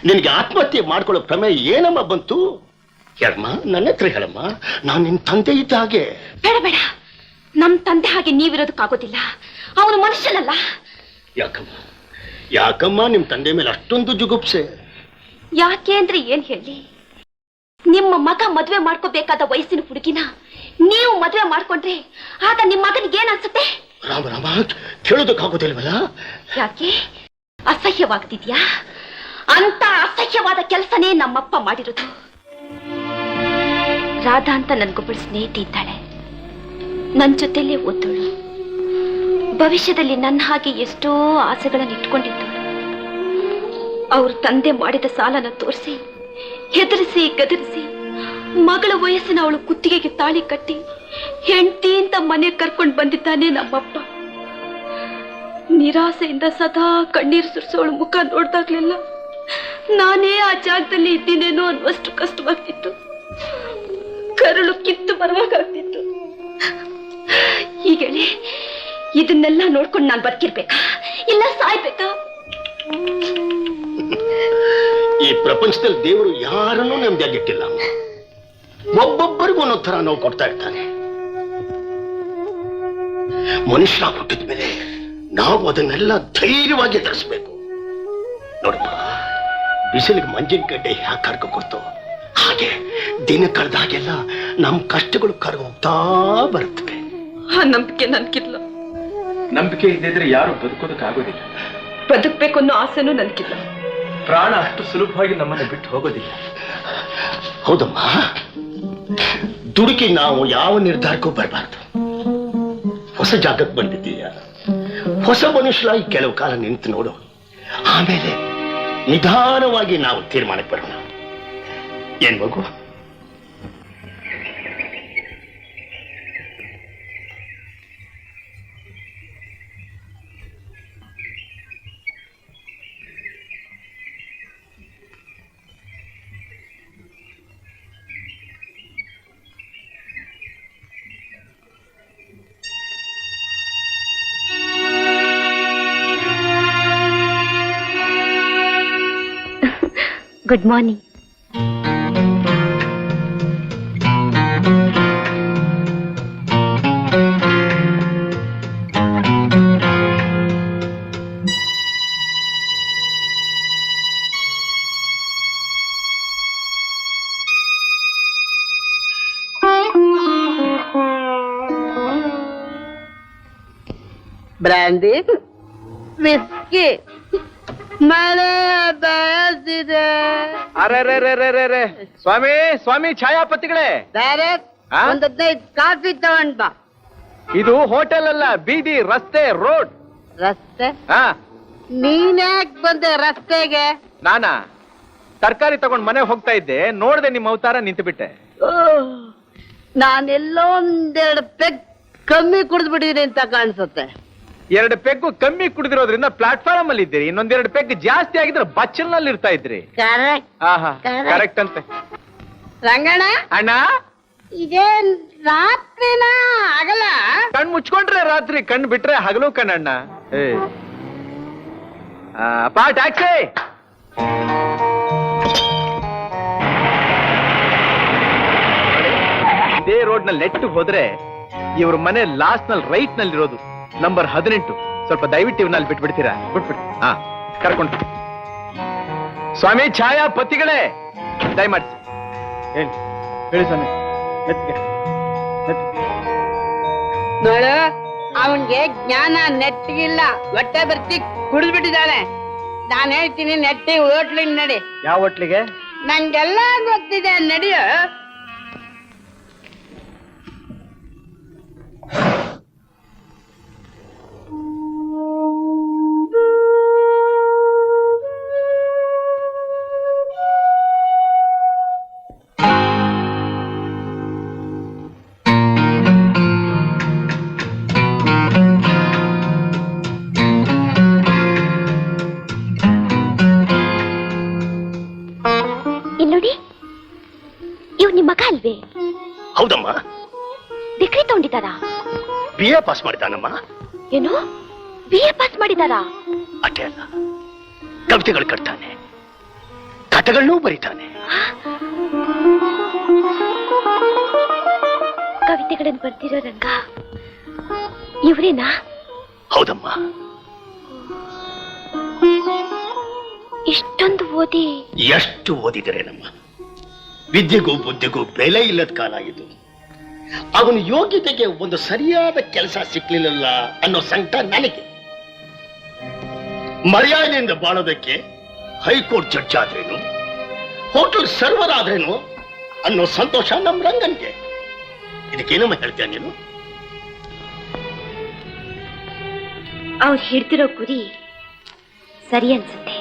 ನಿನಗೆ ಆತ್ಮಹತ್ಯೆ ಮಾಡ್ಕೊಳ್ಳೋ ಪ್ರಮೇಯ ಏನಮ್ಮ ಬಂತು? ಹೇಳಮ್ಮ, ನನ್ನ ಹತ್ರ ಹೇಳಮ್ಮ. ನಾನು ನಿನ್ ತಂದೆ ಇದ್ದ ಹಾಗೆ. ಬೇಡ ಬೇಡ, ನಮ್ ತಂದೆ ಹಾಗೆ ನೀವಿರೋದಕ್ಕಾಗೋದಿಲ್ಲ. ಅವನು ಮನುಷ್ಯನಲ್ಲ. ಯಾಕಮ್ಮ ನಿಮ್ ತಂದೆ ಮೇಲೆ ಅಷ್ಟೊಂದು ಜುಗುಪ್ಸೆ? ಯಾಕೆ ಅಂದ್ರೆ ಏನ್ ಹೇಳಿ, ನಿಮ್ಮ ಮಗ ಮದ್ವೆ ಮಾಡ್ಕೋಬೇಕಾದ ವಯಸ್ಸಿನ ಹುಡುಗಿನ ನೀವು ಮದ್ವೆ ಮಾಡ್ಕೊಂಡ್ರೆ ಆಗ ನಿಮ್ ಮಗನಿಗೆ ಏನ್ ಅನ್ಸುತ್ತೆ? ರಾಮ ರಾಮ, ಕೇಳೋದಕ್ಕಾಗೋದಿಲ್ವಲ್ಲ? ಯಾಕೆ ಅಸಹ್ಯವಾಗ್ತಿದ್ಯಾ? ಅಂತ ಅಸಹ್ಯವಾದ ಕೆಲಸನೇ ನಮ್ಮಪ್ಪ ಮಾಡಿರೋದು. ರಾಧಾ ಅಂತ ನನ್ಗೊಬ್ಬಳು ಸ್ನೇಹಿತೆ ಇದ್ದಾಳೆ. ನನ್ ಜೊತೆಲೇ ಓದೋಳು. ಭವಿಷ್ಯದಲ್ಲಿ ನನ್ನ ಹಾಗೆ ಎಷ್ಟೋ ಆಸೆಗಳನ್ನು ಇಟ್ಕೊಂಡಿದ್ದಳು. ಅವ್ರ ತಂದೆ ಮಾಡಿದ ಸಾಲನ ತೋರಿಸಿ ಹೆದರಿಸಿ ಗದರಿಸಿ ಮಗಳ ವಯಸ್ಸಿನ ಅವಳು ಕುತ್ತಿಗೆಗೆ ತಾಳಿ ಕಟ್ಟಿ ಹೆಂಡತಿ ಅಂತ ಮನೆ ಕರ್ಕೊಂಡು ಬಂದಿದ್ದಾನೆ ನಮ್ಮಪ್ಪ. ನಿರಾಸೆಯಿಂದ ಸದಾ ಕಣ್ಣೀರು ಸುರಿಸೋಳು ಮುಖ ನೋಡ್ದಾಗ್ಲೆಲ್ಲ ನಾನೇ ಆ ಜಾಗದಲ್ಲಿ ಇದ್ದೀನೇನೋ ಅನ್ನುವಷ್ಟು ಕಷ್ಟವಾಗ್ತಿತ್ತು. ಕರುಳು ಕಿತ್ತು ಬರುವಾಗ್ತಿತ್ತು. ಹೀಗೆ ಇದನ್ನೆಲ್ಲ ನೋಡ್ಕೊಂಡು ನಾನು ಬದುಕಿರ್ಬೇಕಾ ಇಲ್ಲ ಸಾಯ್ಬೇಕಾ? ಈ ಪ್ರಪಂಚದಲ್ಲಿ ದೇವರು ಯಾರನ್ನೂ ನೆಮ್ಮದಿಯಾಗಿಟ್ಟಿಲ್ಲ. ಒಬ್ಬೊಬ್ಬರಿಗೂ ಒಂದೊಂದು ತರ ನೋವು ಕೊಡ್ತಾ ಇರ್ತಾನೆ. ಮನುಷ್ಯ ಹುಟ್ಟಿದ ಮೇಲೆ ನಾವು ಅದನ್ನೆಲ್ಲ ಧೈರ್ಯವಾಗಿ ಎದುರಿಸಬೇಕು. ನೋಡಪ್ಪ, ಬಿಸಿಲಿಗೆ ಮಂಜಿನ ಗಡ್ಡೆ ಯಾಕೆ ಕರ್ಕೊ ಕೊಡ್ತೋ ಹಾಗೆ ದಿನ ಕಳೆದ ಹಾಗೆಲ್ಲ ನಮ್ ಕಷ್ಟಗಳು ಕರ್ಗ ಹೋಗ್ತಾ ಬರ್ತವೆ. ಆ ನಂಬಿಕೆ ನನ್ಗಿಲ್ಲ. ನಂಬಿಕೆ ಇದ್ದಿದ್ರೆ ಯಾರು ಬದುಕೋದಕ್ಕಾಗೋದಿಲ್ಲ. ಬದುಕ್ಬೇಕು ಅನ್ನೋ ಆಸೆನೂ ನನ್ಗಿಲ್ಲ. ಪ್ರಾಣ ಅಷ್ಟು ಸುಲಭವಾಗಿ ನಮ್ಮನ್ನು ಬಿಟ್ಟು ಹೋಗೋದಿಲ್ಲ. ಹೌದಮ್ಮ, ದುಡುಕಿ ನಾವು ಯಾವ ನಿರ್ಧಾರಕ್ಕೂ ಬರಬಾರ್ದು. ಹೊಸ ಜಾಗಕ್ಕೆ ಬಂದಿದ್ದೀಯ, ಹೊಸ ಮನುಷ್ಯರಾಗಿ ಕೆಲವು ಕಾಲ ನಿಂತು ನೋಡು. ಆಮೇಲೆ ನಿಧಾನವಾಗಿ ನಾವು ತೀರ್ಮಾನಕ್ಕೆ ಬರೋಣ. ಏನ್ ಮಗು? Good morning. ಬ್ರ್ಯಾಂಡಿ, ವಿಸ್ಕಿ, ಮಳೆ ಬಯಸಿದೆ. ಅರೆ ಸ್ವಾಮಿ ಸ್ವಾಮಿ ಛಾಯಾಪತಿಗಳೇ, ಒಂದ್ 15 ಕಾಫಿ ತಗೊಂಡ್ ಬಾ. ಇದು ಹೋಟೆಲ್ ಅಲ್ಲ, ಬೀದಿ, ರಸ್ತೆ, ರೋಡ್. ರಸ್ತೆ? ನೀನ್ಯಾಕ್ ಬಂದೆ ರಸ್ತೆಗೆ? ನಾನಾ ತರಕಾರಿ ತಗೊಂಡ್ ಮನೆ ಹೋಗ್ತಾ ಇದ್ದೆ, ನೋಡ್ದೆ ನಿಮ್ಮ ಅವತಾರ ನಿಂತು ಬಿಟ್ಟೆ. ನಾನೆಲ್ಲೋ ಒಂದೆರಡು ಪೆಗ್ ಕಮ್ಮಿ ಕುಡಿದು ಬಿಟ್ಟಿದ್ದೀನಿ ಅಂತ ಕಾಣಿಸುತ್ತೆ. 2 ಪೆಗ್ಗು ಕಮ್ಮಿ ಕುಡಿದಿರೋದ್ರಿಂದ ಪ್ಲಾಟ್ಫಾರ್ಮ್ ಅಲ್ಲಿ ಇದ್ದೀರಿ. ಇನ್ನೊಂದೆರಡು ಪೆಗ್ ಜಾಸ್ತಿ ಆಗಿದ್ರೆ ಬಚ್ಚಲ್ನಲ್ಲಿ ಇರ್ತಾ ಇದ್ರಿ. ಕರೆಕ್ಟ್ ಅಂತೆ. ರಂಗಣ್ಣ ಅಣ್ಣ, ಇದೇನ್ ರಾತ್ರಿನ ಆಗಲ್ಲ? ಕಣ್ ಮುಚ್ಕೊಂಡ್ರೆ ರಾತ್ರಿ, ಕಣ್ ಬಿಟ್ರೆ ಹಗಲು ಕಣ್ಣಣ್ಣ. ಅಪ್ಪ ಟ್ಯಾಕ್ಸಿ. ಇದೇ ರೋಡ್ ನಲ್ಲಿ ನೆಟ್ಟು ಹೋದ್ರೆ ಇವ್ರ ಮನೆ ಲಾಸ್ಟ್ ನಲ್ಲಿ ರೈಟ್ ನಲ್ಲಿ ಇರೋದು, ನಂಬರ್ 18. ಸ್ವಲ್ಪ ದಯವಿಟ್ಟು ಇವ್ನಲ್ಲಿ ಬಿಟ್ಬಿಡ್ತೀರಾ? ಬಿಟ್ಬಿಡಿ. ಕರ್ಕೊಂಡು ಸ್ವಾಮಿ ಛಾಯಾಪತಿಗಳೇ, ದಯಮಾಡಿಸಿ. ಹೇಳಿ ಸ್ವಾಮಿ. ನೋಡು, ಅವನ್ಗೆ ಜ್ಞಾನ ನೆಟ್ಟಿಗಿಲ್ಲ, ಹೊಟ್ಟೆ ಬರ್ತಿ ಕುಡಿದು ಬಿಟ್ಟಿದ್ದಾನೆ. ನಾನ್ ಹೇಳ್ತೀನಿ, ನೆಟ್ಟಿ ಹೋಟ್ಲಿಗೆ ನಡಿ. ಯಾವ ಹೋಟ್ಲಿಗೆ? ನಂಗೆಲ್ಲ ಗೊತ್ತಿದೆ, ನಡಿಯೋ. ಇಲ್ಲೋಡಿ, ಇವ್ ನಿಮ್ಮ ಮಗ ಅಲ್ವೇ? ಹೌದಮ್ಮ. ಡಿಗ್ರಿ ತಗೊಂಡಿದ್ದಾರಾ? BA ಪಾಸ್ ಮಾಡಿದಾನಮ್ಮ. ಏನು, BA ಪಾಸ್ ಮಾಡಿದಾರಾ? ಅಷ್ಟೇ ಅಲ್ಲ, ಕವಿತೆಗಳು ಕಟ್ತಾನೆ, ಕಥೆಗಳನ್ನೂ ಬರೀತಾನೆ. ಕವಿತೆಗಳನ್ನು ಬರ್ತಿರೋ ರಂಗ ಇವರೇನಾ? ಹೌದಮ್ಮ. ಇಷ್ಟೊಂದು ಓದಿ ಎಷ್ಟು ಓದಿದರೇನಮ್ಮ, ವಿದ್ಯೆಗೂ ಬುದ್ಧಿಗೂ ಬೆಲೆ ಇಲ್ಲದ ಕಾಲ ಇದು. ಅವನ ಯೋಗ್ಯತೆಗೆ ಒಂದು ಸರಿಯಾದ ಕೆಲಸ ಸಿಕ್ಲಿಲ್ಲ ಅನ್ನೋ ಸಂಕಟ ನನಗೆ. ಮರ್ಯಾದೆಯಿಂದ ಬಾಳೋದಕ್ಕೆ ಹೈಕೋರ್ಟ್ ಜಡ್ಜ್ ಆದ್ರೇನು, ಹೋಟೆಲ್ ಸರ್ವರ್ ಆದ್ರೇನು ಅನ್ನೋ ಸಂತೋಷ ನಮ್ ರಂಗನ್ಗೆ. ಇದಕ್ಕೇನಮ್ಮ ಹೇಳ್ತೀಯ ನೀನು? ಅವ್ರು ಹಿಡ್ದಿರೋ ಗುರಿ ಸರಿ ಅನ್ಸುತ್ತೆ.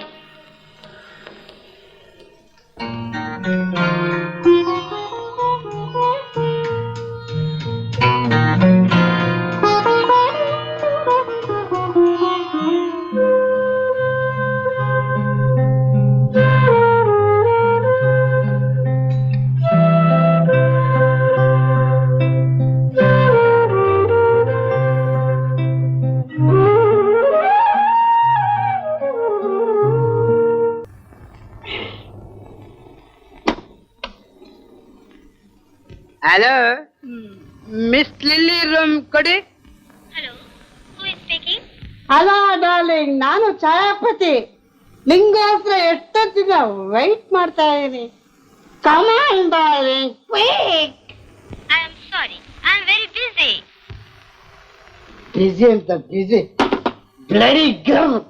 ಹಲೋ, ಮಿಸ್ ಲಿಲ್ಲಿ ರೂಮ್ ಕೊಡಿ. ಹಲೋ ಡಾರ್ಲಿಂಗ್, ನಾನು ಛಾಯಾಪತಿ. ನಿಂಗೋಸ್ಕರ ಎಷ್ಟೊತ್ತಿನ ವೈಟ್ ಮಾಡ್ತಾ ಇದೀನಿ. Come on darling, quick. I am sorry, I am very busy. Busy ಅಂತ ಬಿಸಿ, ಬ್ಲಡಿ ಗರ್ಲ್.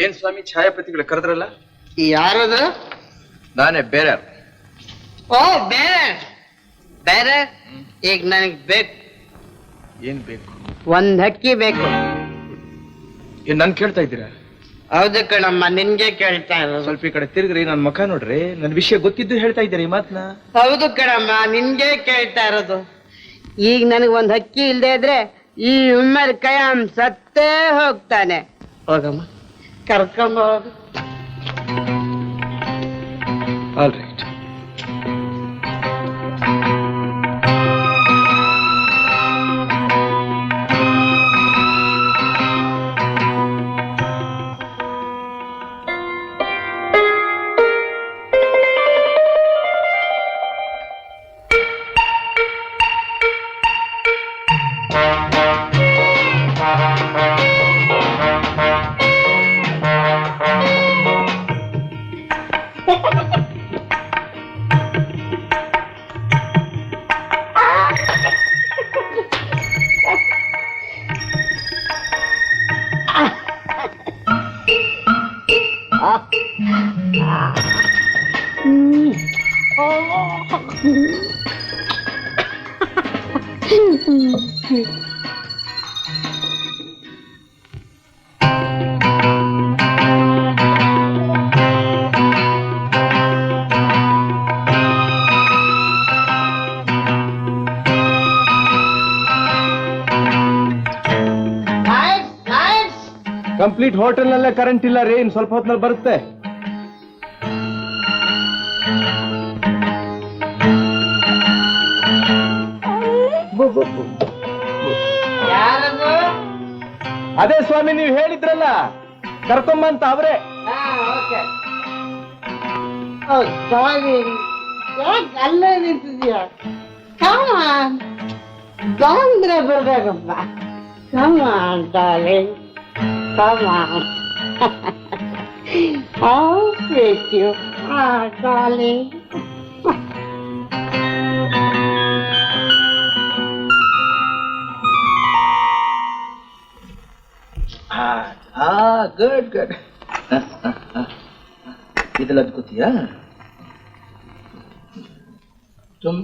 ಏನ್ ಸ್ವಾಮಿ ಛಾಯಾಪತಿಗಳು ಕರೆದ್ರಲ್ಲ? ಯಾರದು? ನಾನೇ, ಬೇರೆ. ಓ, ಬೇರೆ ಬೇರೆ. ಈಗ ನನಗ್ ಬೇಕು. ಏನ್ ಬೇಕು? ಒಂದ್ ಹಕ್ಕಿ ಬೇಕು. ಏನ್ ನನ್ ಕೇಳ್ತಾ ಇದ್ದೀರಾ? ಹೌದು ಕಣಮ್ಮ, ನಿನ್ಗೆ ಕೇಳ್ತಾ ಇರೋದು. ಸ್ವಲ್ಪ ಈ ಕಡೆ ತಿರುಗ್ರಿ, ನನ್ ಮುಖ ನೋಡ್ರಿ. ನನ್ ವಿಷಯ ಗೊತ್ತಿದ್ದು ಹೇಳ್ತಾ ಇದ್ದೀರಿ ಈ ಮಾತನ್ನ. ಹೌದು ಕಣಮ್ಮ, ನಿನ್ಗೆ ಕೇಳ್ತಾ ಇರೋದು. ಈಗ ನನಗ್ ಒಂದ್ ಹಕ್ಕಿ ಇಲ್ದೇ ಇದ್ರೆ ಈ ಉಮ್ಮರ್ ಕೈಯಂ ಸತ್ತೇ ಹೋಗ್ತಾನೆ. ಹೋಗಮ್ಮ, ಕರ್ಕೊಂಡ್ ಹೋಗು. All right. ಕಂಪ್ಲೀಟ್ ಹೋಟೆಲ್ ನಲ್ಲೇ ಕರೆಂಟ್ ಇಲ್ಲ ರೀ. ಇನ್ ಸ್ವಲ್ಪ ಹೊತ್ತಿನಲ್ಲಿ ಬರುತ್ತೆ. ಯಾರದು? ಅದೇ ಸ್ವಾಮಿ, ನೀವು ಹೇಳಿದ್ರಲ್ಲ ಕರ್ಕೊಂಬಂತ ಅವ್ರೆ. ಯಾಕೆ ಅಲ್ಲೇ ನಿಂತಿದ್ಯಾ? ಕಮಾನ್, ಬಂದ್ರೆ ಬರ್ಬೇಕಪ್ಪ. Come on darling, come on. I'll take you, darling. Good good. ಇದೆಲ್ಲ ಗೊತ್ತೀಯಾ? ತುಮ್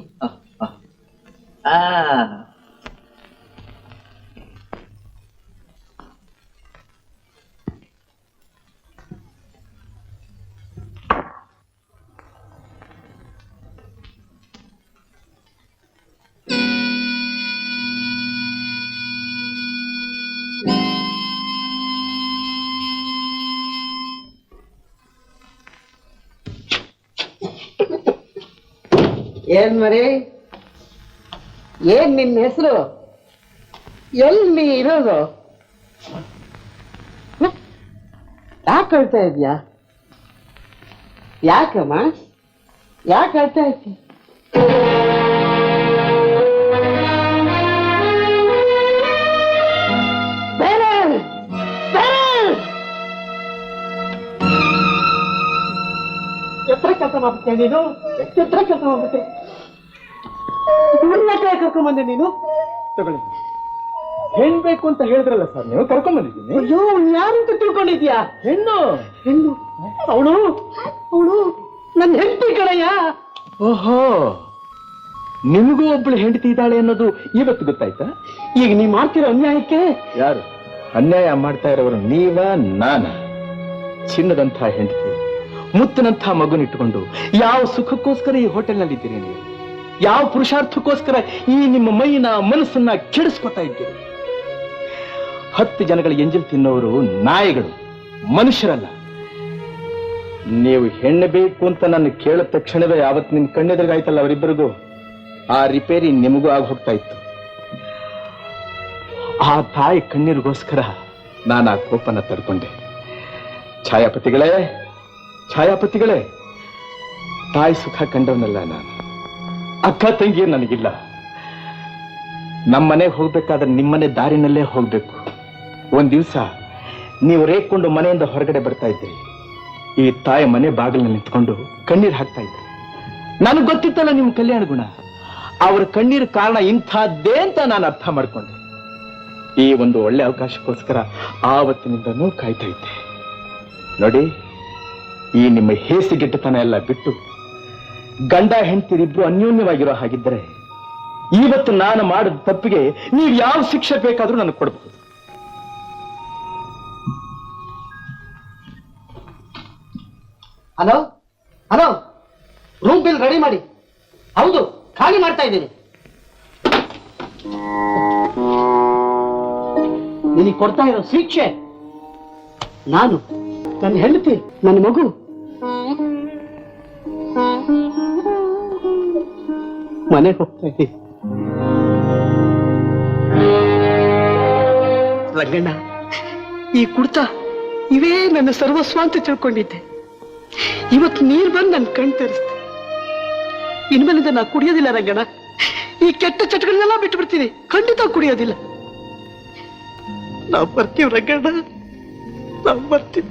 ಏನ್ ಮರಿ, ಏನ್ ನಿನ್ನ ಹೆಸರು? ಎಲ್ಲಿ ಇರೋದು? ಯಾಕೆ ಹೇಳ್ತಾ ಇದ್ಯಾ? ಯಾಕಮ್ಮ ಯಾಕೆ ಹೇಳ್ತಾ ಇದ್ದಿ? ಬೇರೆ ಬೇರೆ ಎತ್ತರ ಕೆಲಸ ಮಾಡ್ಬಿಟ್ಟೆ ನೀನು, ಎತ್ತರ ಕೆಲಸ ಮಾಡ್ಬಿಟ್ಟೆ. ಕರ್ಕೊಂಡ್ ಬಂದೆ ನೀನು. ತಗೊಳ್ಳಿ, ಹೆಣ್ ಬೇಕು ಅಂತ ಹೇಳಿದ್ರಲ್ಲ ಸರ್, ನೀವು ಕರ್ಕೊಂಡ್ ಬಂದಿದ್ದೀನಿ. ಅಯ್ಯೋ, ಯಾರು ಅಂತ ತಿಳ್ಕೊಂಡಿದ್ಯಾ? ಹೆಣ್ಣು ಹೆಣ್ಣು? ಅವಳು ಅವಳು ನನ್ನ ಹೆಂಡತಿ ಕಣಯ್ಯ. ಓಹೋ, ನಿಮಗೂ ಒಬ್ಳು ಹೆಂಡತಿ ಇದ್ದಾಳೆ ಅನ್ನೋದು ಇವತ್ತು ಗೊತ್ತಾಯ್ತಾ? ಈಗ ನೀ ಮಾಡ್ತಿರೋ ಅನ್ಯಾಯಕ್ಕೆ ಯಾರು ಅನ್ಯಾಯ ಮಾಡ್ತಾ ಇರೋರು? ನೀವ ನಾನ? ಚಿನ್ನದಂಥ ಹೆಂಡತಿ, ಮುತ್ತಿನಂಥ ಮಗುನಿಟ್ಟುಕೊಂಡು ಯಾವ ಸುಖಕ್ಕೋಸ್ಕರ ಈ ಹೋಟೆಲ್ನಲ್ಲಿದ್ದೀರಿ ನೀವು? ಯಾವ ಪುರುಷಾರ್ಥಕ್ಕೋಸ್ಕರ ಈ ನಿಮ್ಮ ಮೈನ ಮನಸ್ಸನ್ನ ಕೆಡಿಸ್ಕೊತಾ ಇದ್ದೀರಿ? 10 ಜನಗಳ ಎಂಜಲ್ ತಿನ್ನೋರು ನಾಯಿಗಳು, ಮನುಷ್ಯರಲ್ಲ. ನೀವು ಹೆಣ್ಣು ಬೇಕು ಅಂತ ನನ್ನ ಕೇಳಿದ ತಕ್ಷಣವೇ ಯಾವತ್ತು ನಿಮ್ ಕಣ್ಣೆದುರಿಗಾಯ್ತಲ್ಲ ಅವರಿಬ್ಬರಿಗೂ, ಆ ರಿಪೇರಿ ನಿಮಗೂ ಆಗಿ ಹೋಗ್ತಾ ಇತ್ತು. ಆ ತಾಯಿ ಕಣ್ಣೀರಿಗೋಸ್ಕರ ನಾನು ಆ ಕೋಪನ ತಡ್ಕೊಂಡೆ. ಛಾಯಾಪತಿಗಳೇ, ಛಾಯಾಪತಿಗಳೇ, ತಾಯಿ ಸುಖ ಕಂಡವನಲ್ಲ ನಾನು. ಅಕ್ಕ ತಂಗಿ ನನಗಿಲ್ಲ. ನಮ್ಮನೆಗೆ ಹೋಗ್ಬೇಕಾದ್ರೆ ನಿಮ್ಮನೆ ದಾರಿನಲ್ಲೇ ಹೋಗ್ಬೇಕು. ಒಂದ್ ದಿವಸ ನೀವು ರೇಗ್ಕೊಂಡು ಮನೆಯಿಂದ ಹೊರಗಡೆ ಬರ್ತಾ ಇದ್ದೀರಿ. ಈ ತಾಯಿ ಮನೆ ಬಾಗಿಲಿನಲ್ಲಿ ನಿಂತ್ಕೊಂಡು ಕಣ್ಣೀರು ಹಾಕ್ತಾ ಇದ್ರಿ. ನನಗೆ ಗೊತ್ತಿತ್ತಲ್ಲ ನಿಮ್ ಕಲ್ಯಾಣ ಗುಣ. ಅವ್ರ ಕಣ್ಣೀರು ಕಾರಣ ಇಂಥದ್ದೇ ಅಂತ ನಾನು ಅರ್ಥ ಮಾಡ್ಕೊಂಡೆ. ಈ ಒಂದು ಒಳ್ಳೆ ಅವಕಾಶಕ್ಕೋಸ್ಕರ ಆವತ್ತಿನಿಂದನೂ ಕಾಯ್ತಾ ಇದ್ದೆ. ನೋಡಿ, ಈ ನಿಮ್ಮ ಹೇಸಿಗೆಟ್ಟತನ ಎಲ್ಲ ಬಿಟ್ಟು ಗಂಡ ಹೆಂಡತಿರಿಬ್ರು ಅನ್ಯೋನ್ಯವಾಗಿರೋ ಹಾಗಿದ್ದರೆ ಇವತ್ತು ನಾನು ಮಾಡಿದ ತಪ್ಪಿಗೆ ನೀವು ಯಾವ ಶಿಕ್ಷೆ ಬೇಕಾದ್ರೂ ನನಗೆ ಕೊಡಬಹುದು. Hello hello, room bill ready ಮಾಡಿ. ಹೌದು, ಖಾಲಿ ಮಾಡ್ತಾ ಇದ್ದೀನಿ. ನಿನಗೆ ಕೊಡ್ತಾ ಇರೋ ಶಿಕ್ಷೆ, ನಾನು, ನನ್ನ ಹೆಂಡತಿ, ನನ್ನ ಮಗು. ಮನೆಗೆ ಹೋಗ್ತಾ ಇದ್ದೀನಿ. ರಂಗಣ್ಣ, ಈ ಕುಡ್ತ ಇವೇ ನನ್ನ ಸರ್ವಸ್ವ ಅಂತ ತಿಳ್ಕೊಂಡಿದ್ದೆ. ಇವತ್ತು ನೀರು ಬಂದು ನನ್ನ ಕಣ್ ತರಿಸ್ತೆ. ಇನ್ಮೇಲಿಂದ ನಾ ಕುಡಿಯೋದಿಲ್ಲ ರಂಗಣ್ಣ. ಈ ಕೆಟ್ಟ ಚಟಗಳನ್ನೆಲ್ಲ ಬಿಟ್ಟು ಬಿಡ್ತೀನಿ. ಖಂಡಿತ ಕುಡಿಯೋದಿಲ್ಲ. ನಾವು ಬರ್ತೀವಿ ರಂಗಣ್ಣ, ನಾವು ಬರ್ತೀವಿ.